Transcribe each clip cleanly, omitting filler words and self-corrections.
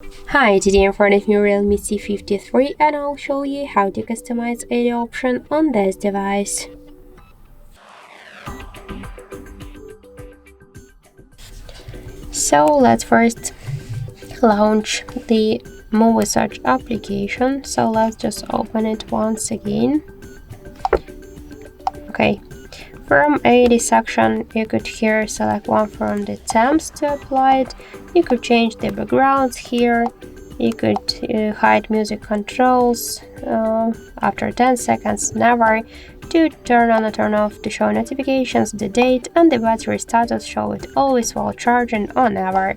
Hi, today I'm for the new REALME C53 and I'll show you how to customize any option on this device. So let's first launch the Muviz Edge application. So let's just open it once again. Okay, from AD section you could here select one from the themes to apply it. You could change the backgrounds here. You could hide music controls after 10 seconds, never, to turn on or turn off, to show notifications, the date, and the battery status, show it always while charging or never.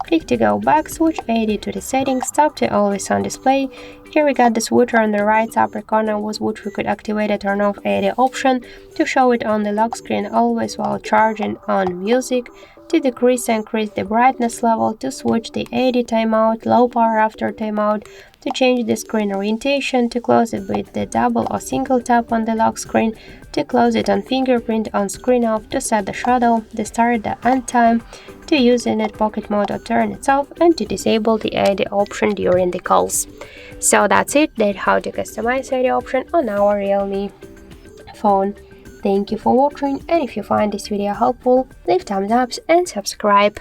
Click to go back, switch AD to the settings, tap to always on display. Here we got the switcher on the right upper corner with which we could activate a turn off AD option to show it on the lock screen always while charging on music, to decrease and increase the brightness level, to switch the AD timeout, low power after timeout, to change the screen orientation, to close it with the double or single tap on the lock screen, to close it on fingerprint on screen off, to set the shadow, the start, the end time, to use in it pocket mode or turn it off, and to disable the AD option during the calls. So that's it, that's how to customize AD option on our Realme phone. Thank you for watching, and if you find this video helpful, leave thumbs up and subscribe.